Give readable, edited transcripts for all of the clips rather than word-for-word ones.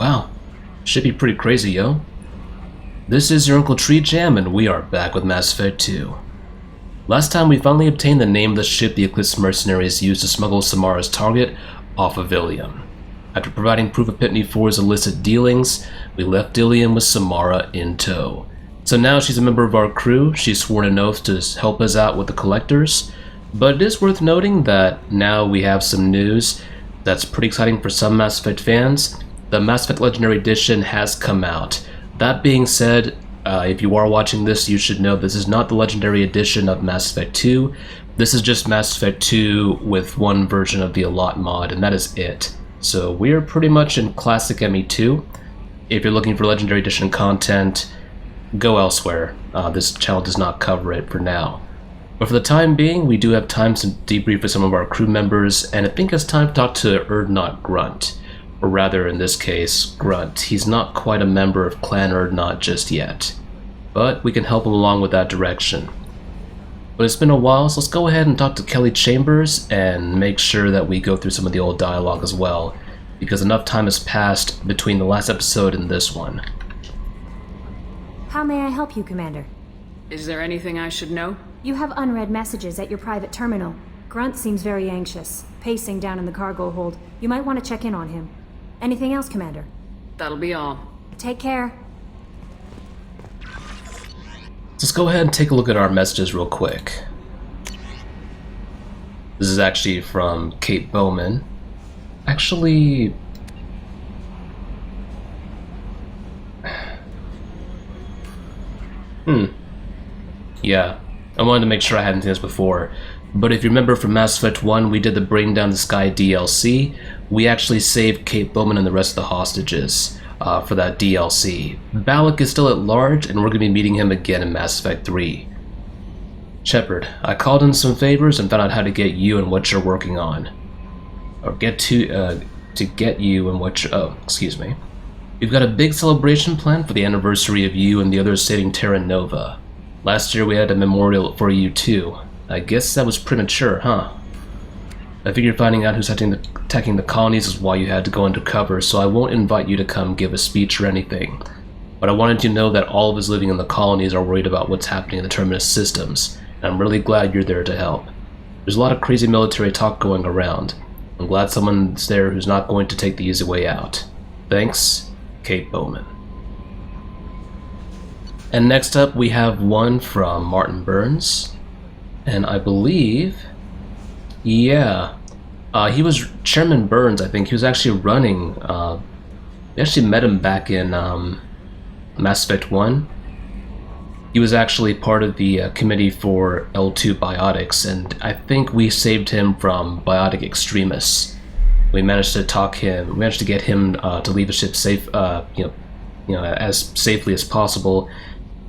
Wow, should be pretty crazy, yo. This is your Uncle TreeJam, and we are back with Mass Effect 2. Last time we finally obtained the name of the ship the Eclipse mercenaries used to smuggle Samara's target off of Illium. After providing proof of Pitney 4's illicit dealings, we left Illium with Samara in tow. So now she's a member of our crew. She's sworn an oath to help us out with the collectors. But it is worth noting that now we have some news that's pretty exciting for some Mass Effect fans. The Mass Effect Legendary Edition has come out. That being said, if you are watching this, you should know this is not the Legendary Edition of Mass Effect 2. This is just Mass Effect 2 with one version of the Allot mod, and that is it. So we are pretty much in Classic ME2. If you're looking for Legendary Edition content, go elsewhere. This channel does not cover it for now. But for the time being, we do have time to debrief with some of our crew members, and I think it's time to talk to Urdnot Grunt. Or rather, in this case, Grunt. He's not quite a member of Clan Urdnot just yet, but we can help him along with that direction. But it's been a while, so let's go ahead and talk to Kelly Chambers and make sure that we go through some of the old dialogue as well, because enough time has passed between the last episode and this one. How may I help you, Commander? Is there anything I should know? You have unread messages at your private terminal. Grunt seems very anxious, pacing down in the cargo hold. You might want to check in on him. Anything else, Commander? That'll be all. Take care. Let's go ahead and take a look at our messages real quick. This is actually from Kate Bowman. Actually... Yeah, I wanted to make sure I hadn't seen this before. But if you remember from Mass Effect 1, we did the Bring Down the Sky DLC. We actually saved Kate Bowman and the rest of the hostages for that DLC. Balak is still at large, and we're going to be meeting him again in Mass Effect 3. Shepard, I called in some favors and found out how to get you and what you're working on. Or get you and what you're... Oh, excuse me. We've got a big celebration planned for the anniversary of you and the others saving Terra Nova. Last year we had a memorial for you too. I guess that was premature, huh? I figured finding out who's attacking the colonies is why you had to go undercover, so I won't invite you to come give a speech or anything. But I wanted you to know that all of us living in the colonies are worried about what's happening in the Terminus systems, and I'm really glad you're there to help. There's a lot of crazy military talk going around. I'm glad someone's there who's not going to take the easy way out. Thanks, Kate Bowman. And next up we have one from Martin Burns. And I believe... Yeah. He was Chairman Burns, I think. He was actually running... we actually met him back in Mass Effect 1. He was actually part of the committee for L2 biotics, and I think we saved him from biotic extremists. We managed to get him to leave the ship safe, as safely as possible,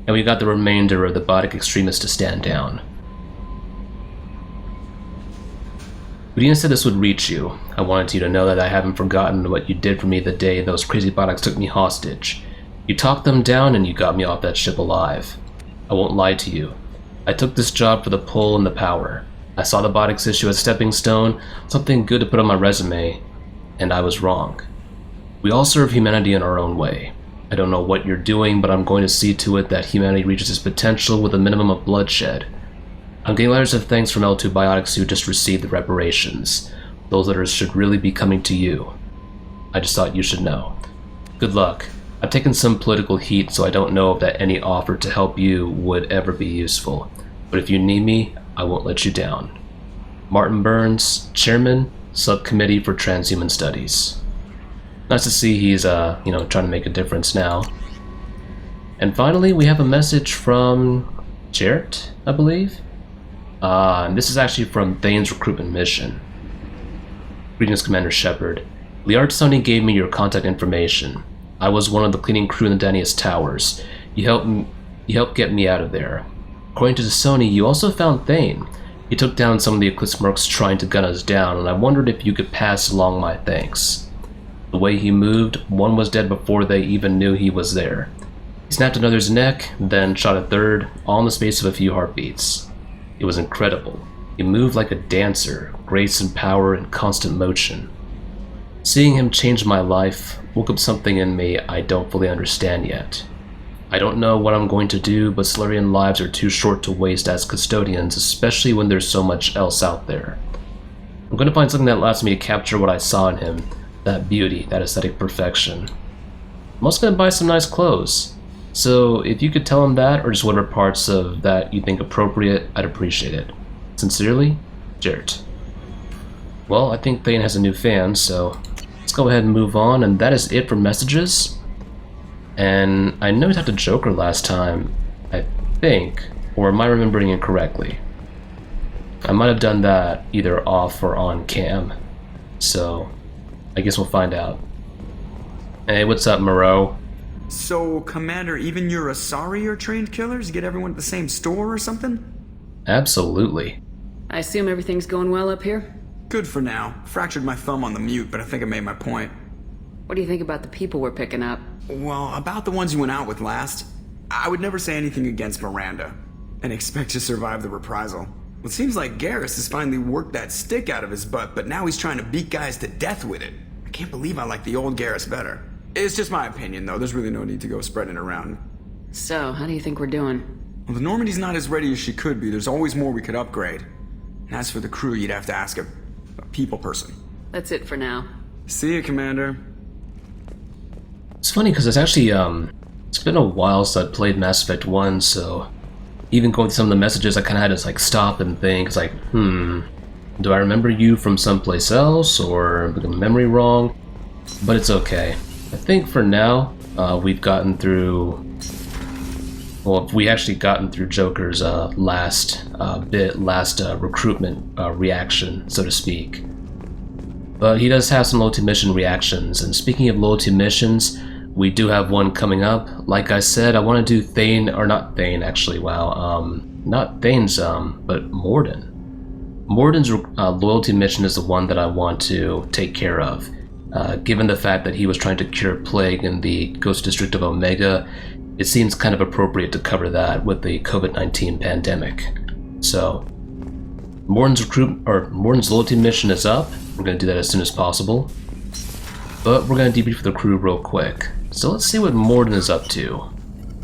and we got the remainder of the biotic extremists to stand down. Udina said this would reach you. I wanted you to know that I haven't forgotten what you did for me the day those crazy biotics took me hostage. You talked them down and you got me off that ship alive. I won't lie to you. I took this job for the pull and the power. I saw the biotics issue as a stepping stone, something good to put on my resume, and I was wrong. We all serve humanity in our own way. I don't know what you're doing, but I'm going to see to it that humanity reaches its potential with a minimum of bloodshed. I'm getting letters of thanks from L2 Biotics who just received the reparations. Those letters should really be coming to you. I just thought you should know. Good luck. I've taken some political heat, so I don't know that any offer to help you would ever be useful. But if you need me, I won't let you down. Martin Burns, Chairman, Subcommittee for Transhuman Studies. Nice to see he's, trying to make a difference now. And finally, we have a message from Jarrett, I believe. And this is actually from Thane's recruitment mission. Greetings, Commander Shepard. Liard Sony gave me your contact information. I was one of the cleaning crew in the Danius Towers. You helped get me out of there. According to Sony, you also found Thane. He took down some of the Eclipse mercs trying to gun us down, and I wondered if you could pass along my thanks. The way he moved, one was dead before they even knew he was there. He snapped another's neck, then shot a third, all in the space of a few heartbeats. It was incredible. He moved like a dancer, grace and power and constant motion. Seeing him change my life woke up something in me I don't fully understand yet. I don't know what I'm going to do, but Solarian lives are too short to waste as custodians, especially when there's so much else out there. I'm going to find something that allows me to capture what I saw in him, that beauty, that aesthetic perfection. I'm also going to buy some nice clothes. So if you could tell him that, or just whatever parts of that you think appropriate, I'd appreciate it. Sincerely, Jarrett. Well, I think Thane has a new fan, so let's go ahead and move on, and that is it for messages. And I know we talked to Joker last time, I think, or am I remembering incorrectly? I might have done that either off or on cam, so I guess we'll find out. Hey, what's up, Moreau? So, Commander, even your Asari are trained killers? Get everyone at the same store or something? Absolutely. I assume everything's going well up here? Good for now. Fractured my thumb on the mute, but I think I made my point. What do you think about the people we're picking up? Well, about the ones you went out with last, I would never say anything against Miranda, and expect to survive the reprisal. It seems like Garrus has finally worked that stick out of his butt, but now he's trying to beat guys to death with it. I can't believe I like the old Garrus better. It's just my opinion, though. There's really no need to go spreading it around. So, how do you think we're doing? Well, the Normandy's not as ready as she could be. There's always more we could upgrade. And as for the crew, you'd have to ask a people person. That's it for now. See you, Commander. It's funny because it's actually, it's been a while since I played Mass Effect 1, so even going through some of the messages, I kind of had to like stop and think, it's like, do I remember you from someplace else, or the memory wrong? But it's okay. I think for now, we've gotten through, well, we actually gotten through Joker's last recruitment reaction, so to speak. But he does have some loyalty mission reactions, and speaking of loyalty missions, we do have one coming up. Like I said, I want to do Thane, or not Thane actually, wow, not Thane's, but Morden. Morden's loyalty mission is the one that I want to take care of. Given the fact that he was trying to cure plague in the Ghost District of Omega, it seems kind of appropriate to cover that with the COVID-19 pandemic. So, Morden's loyalty mission is up. We're going to do that as soon as possible. But we're going to debrief the crew real quick. So let's see what Morden is up to.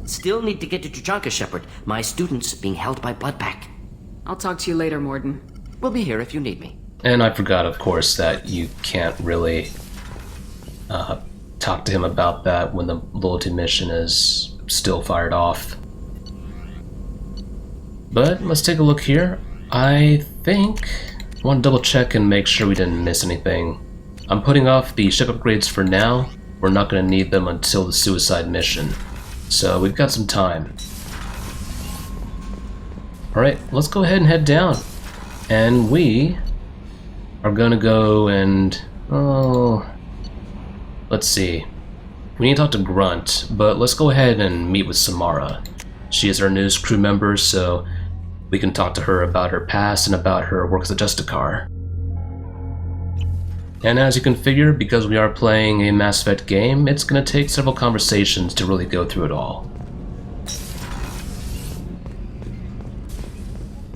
Still need to get to TreeJam Shepard. My student's being held by Bloodpack. I'll talk to you later, Morden. We'll be here if you need me. And I forgot, of course, that you can't really talk to him about that when the loyalty mission is still fired off. But let's take a look here. I think I want to double check and make sure we didn't miss anything. I'm putting off the ship upgrades for now. We're not going to need them until the suicide mission. So we've got some time. Alright, let's go ahead and head down. And we are going to go and... let's see. We need to talk to Grunt, but let's go ahead and meet with Samara. She is our newest crew member, so we can talk to her about her past and about her work as a Justicar. And as you can figure, because we are playing a Mass Effect game, it's going to take several conversations to really go through it all.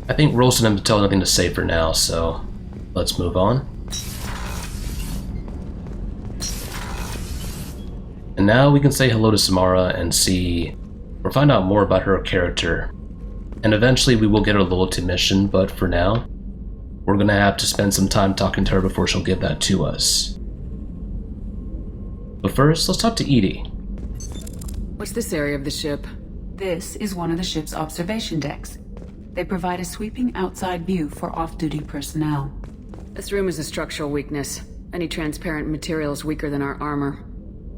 I think Rolston and Patel have nothing to say for now, so let's move on. And now we can say hello to Samara and see, or find out more about her character. And eventually we will get her loyalty mission, but for now, we're gonna have to spend some time talking to her before she'll give that to us. But first, let's talk to Edie. What's this area of the ship? This is one of the ship's observation decks. They provide a sweeping outside view for off-duty personnel. This room is a structural weakness. Any transparent material is weaker than our armor.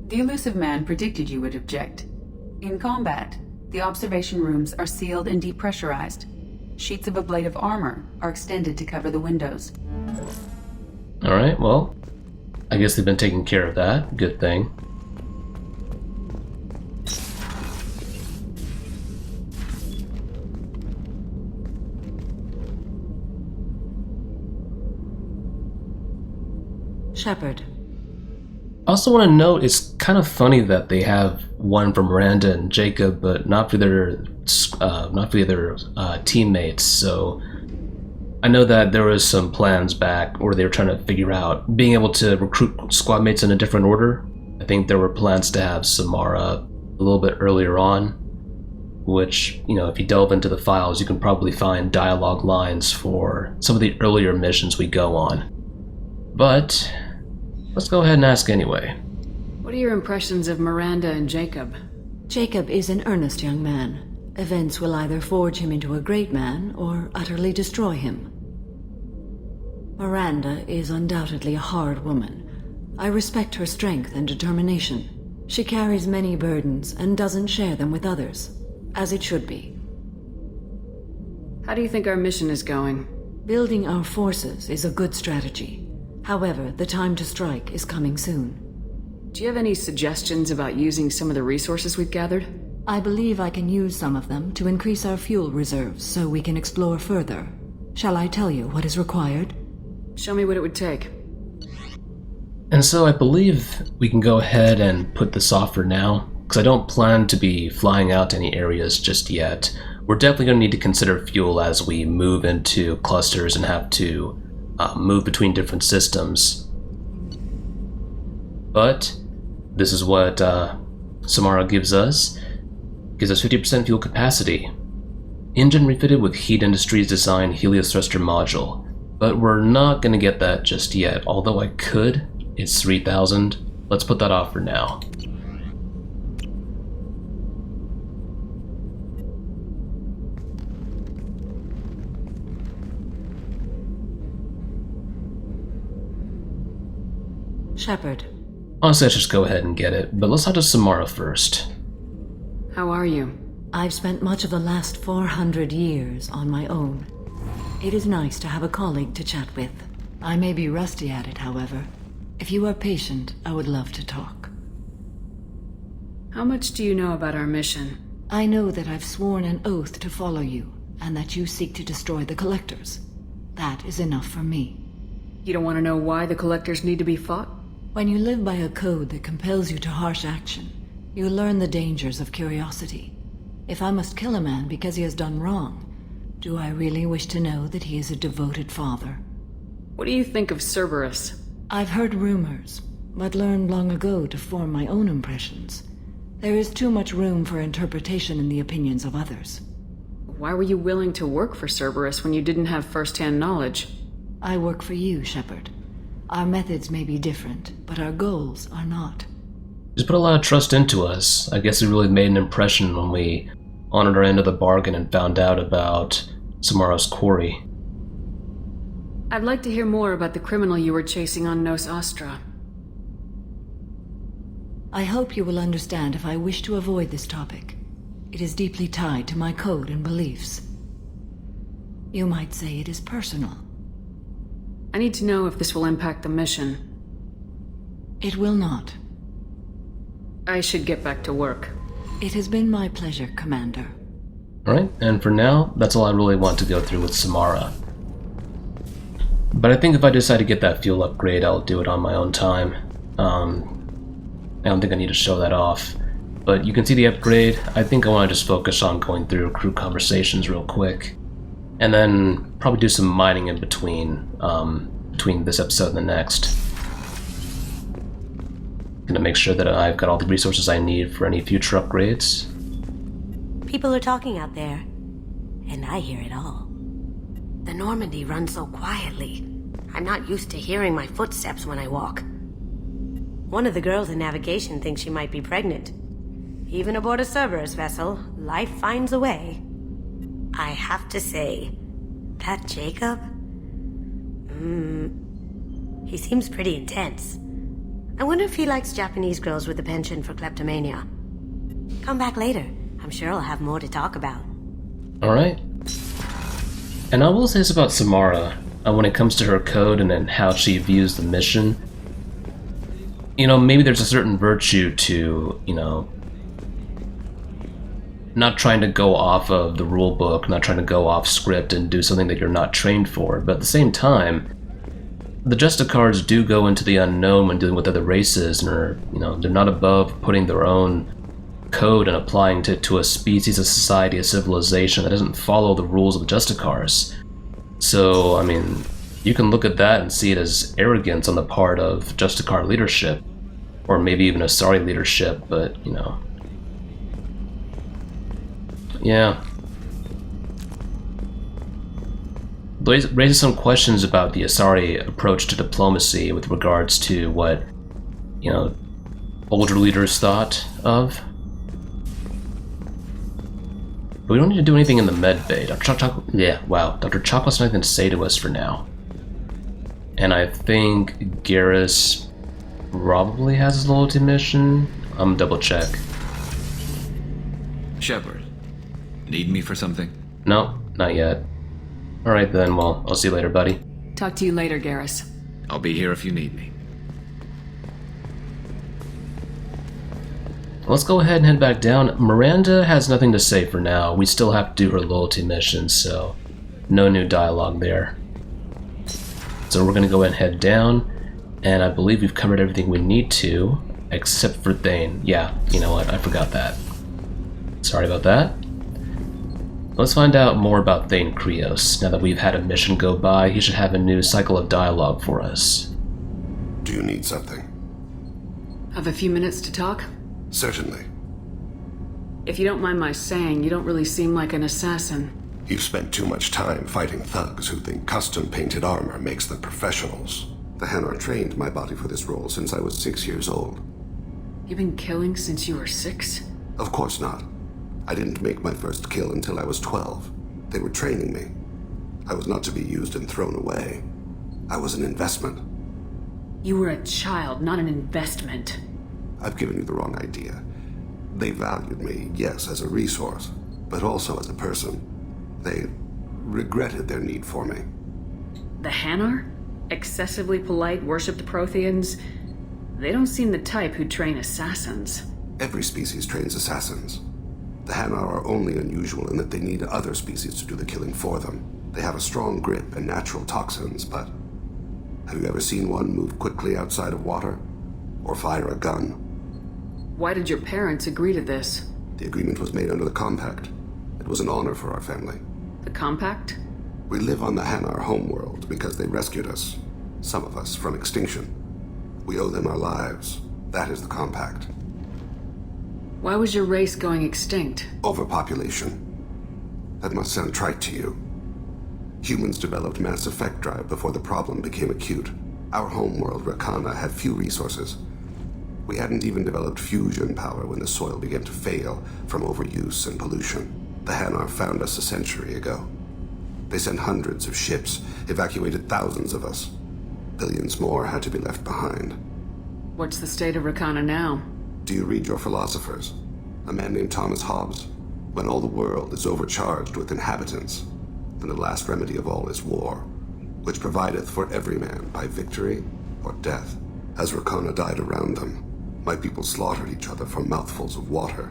The elusive man predicted you would object. In combat, the observation rooms are sealed and depressurized. Sheets of ablative armor are extended to cover the windows. Alright, well, I guess they've been taking care of that. Good thing. Shepard. I also want to note, it's kind of funny that they have one for Miranda and Jacob, but not for their teammates. So I know that there was some plans back where they were trying to figure out being able to recruit squad mates in a different order. I think there were plans to have Samara a little bit earlier on, which, if you delve into the files, you can probably find dialogue lines for some of the earlier missions we go on. But let's go ahead and ask anyway. What are your impressions of Miranda and Jacob? Jacob is an earnest young man. Events will either forge him into a great man or utterly destroy him. Miranda is undoubtedly a hard woman. I respect her strength and determination. She carries many burdens and doesn't share them with others, as it should be. How do you think our mission is going? Building our forces is a good strategy. However, the time to strike is coming soon. Do you have any suggestions about using some of the resources we've gathered? I believe I can use some of them to increase our fuel reserves so we can explore further. Shall I tell you what is required? Show me what it would take. And so I believe we can go ahead and put this off for now, because I don't plan to be flying out to any areas just yet. We're definitely going to need to consider fuel as we move into clusters and have to move between different systems. But this is what Samara gives us. Gives us 50% fuel capacity. Engine refitted with Heat Industries design helios thruster module. But we're not going to get that just yet, although I could. It's 3,000. Let's put that off for now. Shepard. Honestly, I should just go ahead and get it, but let's talk to Samara first. How are you? I've spent much of the last 400 years on my own. It is nice to have a colleague to chat with. I may be rusty at it, however. If you are patient, I would love to talk. How much do you know about our mission? I know that I've sworn an oath to follow you, and that you seek to destroy the Collectors. That is enough for me. You don't want to know why the Collectors need to be fought? When you live by a code that compels you to harsh action, you learn the dangers of curiosity. If I must kill a man because he has done wrong, do I really wish to know that he is a devoted father? What do you think of Cerberus? I've heard rumors, but learned long ago to form my own impressions. There is too much room for interpretation in the opinions of others. Why were you willing to work for Cerberus when you didn't have first-hand knowledge? I work for you, Shepard. Our methods may be different, but our goals are not. Just put a lot of trust into us. I guess it really made an impression when we honored our end of the bargain and found out about Samara's quarry. I'd like to hear more about the criminal you were chasing on Nos Astra. I hope you will understand if I wish to avoid this topic. It is deeply tied to my code and beliefs. You might say it is personal. I need to know if this will impact the mission. It will not. I should get back to work. It has been my pleasure, Commander. Alright, and for now, that's all I really want to go through with Samara. But I think if I decide to get that fuel upgrade, I'll do it on my own time. I don't think I need to show that off. But you can see the upgrade. I think I want to just focus on going through crew conversations real quick. And then probably do some mining in between this episode and the next. Gonna make sure that I've got all the resources I need for any future upgrades. People are talking out there, and I hear it all. The Normandy runs so quietly. I'm not used to hearing my footsteps when I walk. One of the girls in navigation thinks she might be pregnant. Even aboard a Cerberus vessel, life finds a way. I have to say, that Jacob? He seems pretty intense. I wonder if he likes Japanese girls with a penchant for kleptomania. Come back later. I'm sure I'll have more to talk about. Alright. And I will say this about Samara, when it comes to her code and then how she views the mission. Maybe there's a certain virtue to, not trying to go off of the rule book, not trying to go off script and do something that you're not trained for. But at the same time, the Justicards do go into the unknown when dealing with other races, and are, they're not above putting their own code and applying it to a species, a society, a civilization that doesn't follow the rules of the Justicards. So, I mean, you can look at that and see it as arrogance on the part of Justicar leadership, or maybe even Asari leadership, but, you know. Yeah. Raises some questions about the Asari approach to diplomacy with regards to what, you know, older leaders thought of. But we don't need to do anything in the med bay. Dr. Chocolate's nothing to say to us for now. And I think Garrus probably has his loyalty mission. I'm double check. Shepard, need me for something? No, not yet. Alright then, well, I'll see you later, buddy. Talk to you later, Garrus. I'll be here if you need me. Let's go ahead and head back down. Miranda has nothing to say for now. We still have to do her loyalty mission, so no new dialogue there. So we're going to go ahead and head down, and I believe we've covered everything we need to, except for Thane. Yeah, you know what, I forgot that. Sorry about that. Let's find out more about Thane Krios. Now that we've had a mission go by, he should have a new cycle of dialogue for us. Do you need something? Have a few minutes to talk? Certainly. If you don't mind my saying, you don't really seem like an assassin. You've spent too much time fighting thugs who think custom-painted armor makes them professionals. The Hanar trained my body for this role since I was 6 years old. You've been killing since you were 6? Of course not. I didn't make my first kill until I was 12. They were training me. I was not to be used and thrown away. I was an investment. You were a child, not an investment. I've given you the wrong idea. They valued me, yes, as a resource, but also as a person. They regretted their need for me. The Hanar? Excessively polite, worshipped Protheans? They don't seem the type who train assassins. Every species trains assassins. The Hanar are only unusual in that they need other species to do the killing for them. They have a strong grip and natural toxins, but have you ever seen one move quickly outside of water? Or fire a gun? Why did your parents agree to this? The agreement was made under the Compact. It was an honor for our family. The Compact? We live on the Hanar homeworld because they rescued us, some of us, from extinction. We owe them our lives. That is the Compact. Why was your race going extinct? Overpopulation. That must sound trite to you. Humans developed mass effect drive before the problem became acute. Our homeworld, Rakana, had few resources. We hadn't even developed fusion power when the soil began to fail from overuse and pollution. The Hanar found us a century ago. They sent hundreds of ships, evacuated thousands of us. Billions more had to be left behind. What's the state of Rakana now? Do you read your philosophers? A man named Thomas Hobbes? When all the world is overcharged with inhabitants, then the last remedy of all is war, which provideth for every man by victory or death. As Rakana died around them, my people slaughtered each other for mouthfuls of water,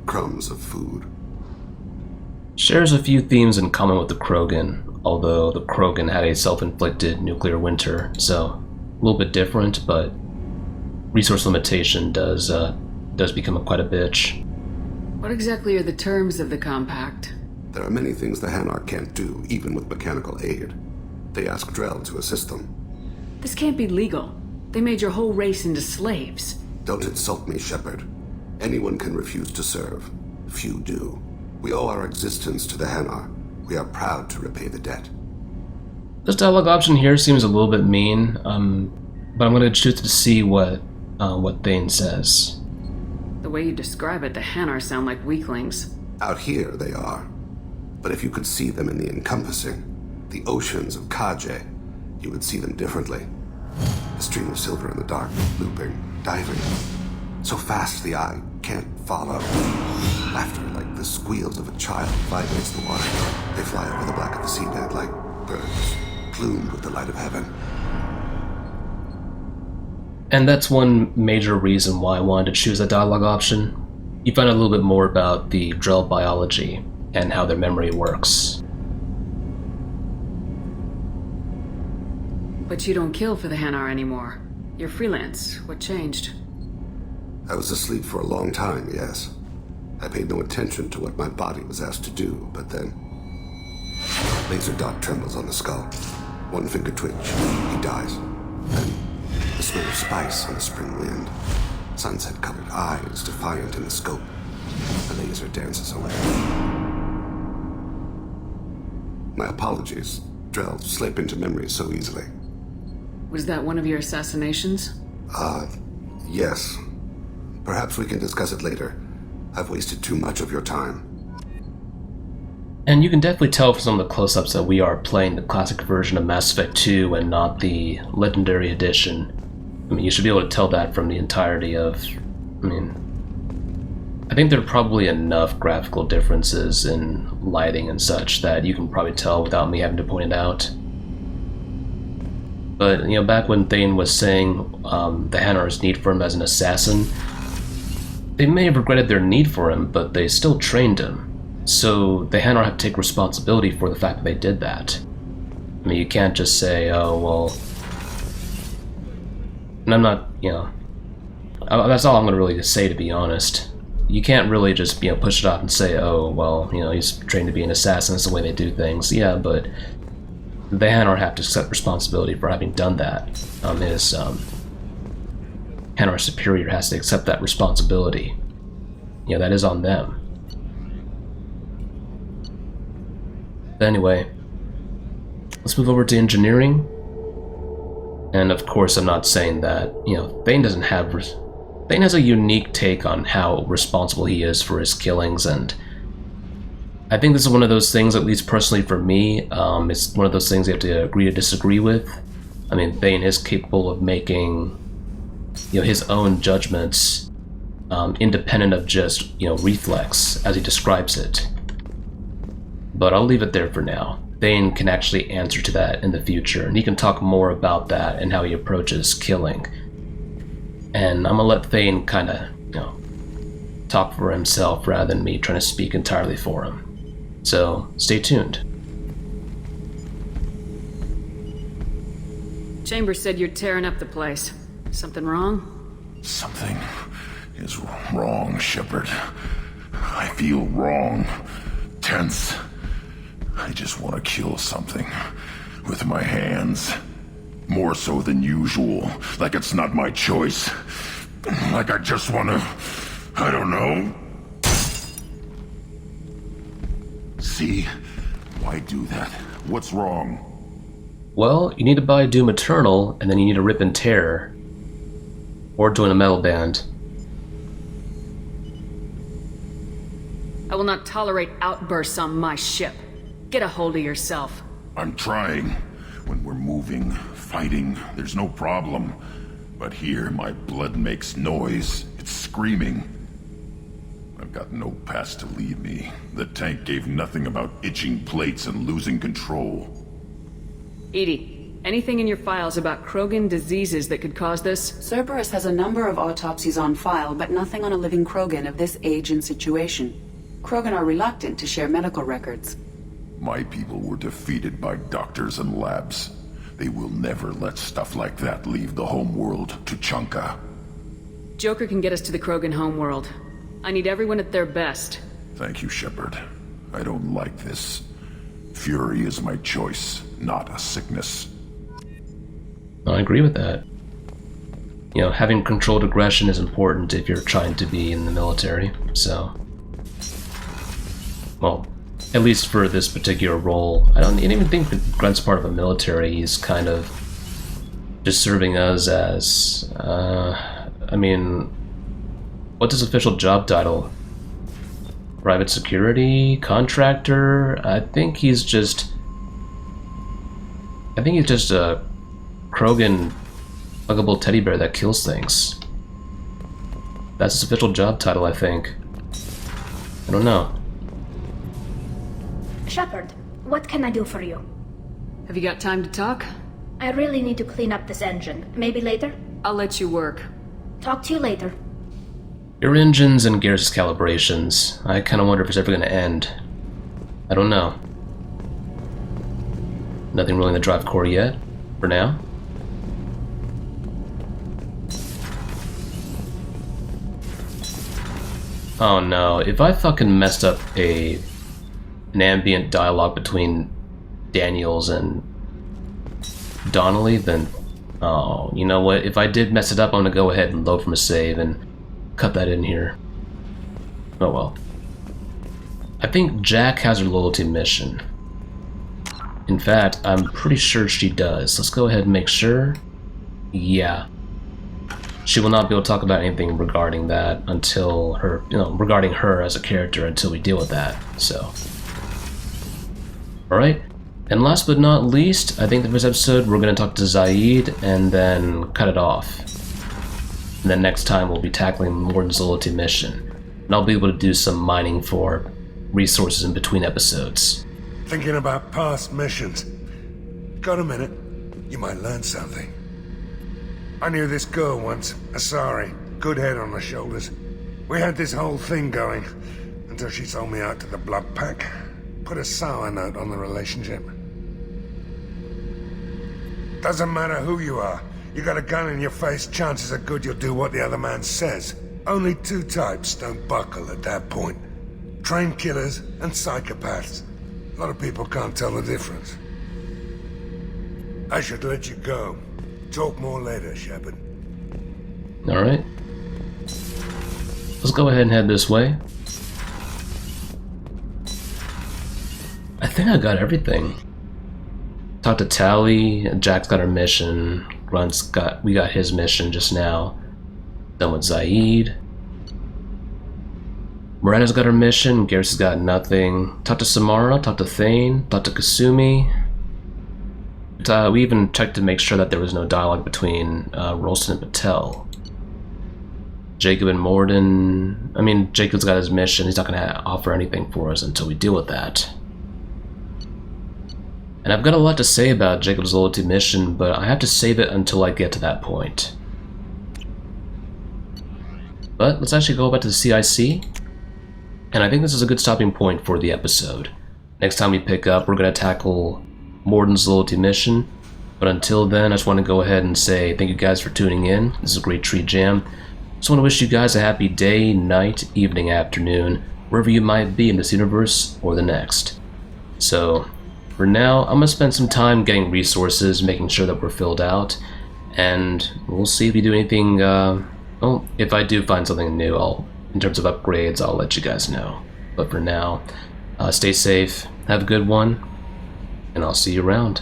crumbs of food. Shares a few themes in common with the Krogan, although the Krogan had a self-inflicted nuclear winter, so a little bit different, but resource limitation does become quite a bitch. What exactly are the terms of the Compact? There are many things the Hanar can't do, even with mechanical aid. They ask Drell to assist them. This can't be legal. They made your whole race into slaves. Don't insult me, Shepard. Anyone can refuse to serve. Few do. We owe our existence to the Hanar. We are proud to repay the debt. This dialogue option here seems a little bit mean, but I'm going to choose to see what Thane says. The way you describe it, the Hanar sound like weaklings. Out here, they are. But if you could see them in the encompassing, the oceans of Kaje, you would see them differently. A stream of silver in the dark, looping, diving. So fast the eye can't follow. Laughter like the squeals of a child vibrates the water. They fly over the black of the seabed like birds, plumed with the light of heaven. And that's one major reason why I wanted to choose that dialogue option. You find out a little bit more about the Drell biology and how their memory works. But you don't kill for the Hanar anymore. You're freelance. What changed? I was asleep for a long time, yes. I paid no attention to what my body was asked to do, but then Laser dot trembles on the skull. One finger twitch. He dies. Then, the smell of spice on the spring wind. Sunset-colored eyes defiant in the scope. The laser dances away. My apologies. Drell slip into memory so easily. Was that one of your assassinations? Yes. Perhaps we can discuss it later. I've wasted too much of your time. And you can definitely tell from some of the close-ups that we are playing the classic version of Mass Effect 2 and not the Legendary Edition. I mean, you should be able to tell that from the entirety of... I think there are probably enough graphical differences in lighting and such that you can probably tell without me having to point it out. But, you know, back when Thane was saying the Hanar's need for him as an assassin, they may have regretted their need for him, but they still trained him. So the Hanar have to take responsibility for the fact that they did that. I mean, you can't just say, oh, well... And I'm not, you know... That's all I'm going to really say, to be honest. You can't really just, you know, push it off and say, oh, well, you know, he's trained to be an assassin, that's the way they do things. Yeah, but the Hanar have to accept responsibility for having done that. His Hanar superior has to accept that responsibility. You know, that is on them. But anyway, let's move over to engineering. And of course, I'm not saying that, you know, Thane doesn't have... Thane has a unique take on how responsible he is for his killings, and I think this is one of those things, at least personally for me, it's one of those things you have to agree to disagree with. I mean, Thane is capable of making, you know, his own judgments independent of just, you know, reflex, as he describes it. But I'll leave it there for now. Thane can actually answer to that in the future, and he can talk more about that and how he approaches killing. And I'm gonna let Thane kind of, you know, talk for himself rather than me trying to speak entirely for him. So, stay tuned. Chambers said you're tearing up the place. Something wrong? Something is wrong, Shepard. I feel wrong. Tense. I just want to kill something. With my hands. More so than usual. Like it's not my choice. Like I just want to... I don't know. See? Why do that? What's wrong? Well, you need to buy Doom Eternal, and then you need to rip and tear. Or join a metal band. I will not tolerate outbursts on my ship. Get a hold of yourself. I'm trying. When we're moving, fighting, there's no problem. But here, my blood makes noise. It's screaming. I've got no past to lead me. The tank gave nothing about itching plates and losing control. Edie, anything in your files about Krogan diseases that could cause this? Cerberus has a number of autopsies on file, but nothing on a living Krogan of this age and situation. Krogan are reluctant to share medical records. My people were defeated by doctors and labs. They will never let stuff like that leave the homeworld to Chunka. Joker can get us to the Krogan homeworld. I need everyone at their best. Thank you, Shepard. I don't like this. Fury is my choice, not a sickness. I agree with that. You know, having controlled aggression is important if you're trying to be in the military, so... Well, at least for this particular role, I don't even think that Grunt's part of a military. He's kind of just serving us as, I mean, what's his official job title? Private security? Contractor? I think he's just a Krogan huggable teddy bear that kills things. That's his official job title, I think. I don't know. Shepard, what can I do for you? Have you got time to talk? I really need to clean up this engine. Maybe later? I'll let you work. Talk to you later. Your engines and Garrus' calibrations. I kind of wonder if it's ever going to end. I don't know. Nothing really in the drive core yet, for now. Oh no, if I fucking messed up an ambient dialogue between Daniels and Donnelly, then... Oh, you know what? If I did mess it up, I'm gonna go ahead and load from a save and cut that in here. Oh well. I think Jack has her loyalty mission. In fact, I'm pretty sure she does. Let's go ahead and make sure. Yeah. She will not be able to talk about anything regarding that until her, regarding her as a character until we deal with that, so. Alright. And last but not least, I think the first episode we're going to talk to Zaid and then cut it off. And then next time we'll be tackling Morden's loyalty mission. And I'll be able to do some mining for resources in between episodes. Thinking about past missions. Got a minute? You might learn something. I knew this girl once, Asari. Good head on her shoulders. We had this whole thing going until she sold me out to the Blood Pack. Put a sour note on the relationship. Doesn't matter who you are. You got a gun in your face, chances are good you'll do what the other man says. Only two types don't buckle at that point. Trained killers and psychopaths. A lot of people can't tell the difference. I should let you go. Talk more later, Shepard. Alright. Let's go ahead and head this way. I think I got everything. Talked to Tally, Jack's got her mission, we got his mission just now. Done with Zaid. Miranda's got her mission, Garrus has got nothing. Talked to Samara, talked to Thane, talked to Kasumi. We even checked to make sure that there was no dialogue between Rolston and Patel. Jacob and Morden. I mean, Jacob's got his mission, he's not going to offer anything for us until we deal with that. And I've got a lot to say about Jacob's loyalty mission, but I have to save it until I get to that point. But let's actually go back to the CIC, and I think this is a good stopping point for the episode. Next time we pick up, we're going to tackle Morden's loyalty mission, but until then, I just want to go ahead and say thank you guys for tuning in. This is a great TreeJam. Just want to wish you guys a happy day, night, evening, afternoon, wherever you might be in this universe or the next. So, for now, I'm going to spend some time getting resources, making sure that we're filled out, and we'll see if we do anything, well, if I do find something new, in terms of upgrades, I'll let you guys know. But for now, stay safe, have a good one, and I'll see you around.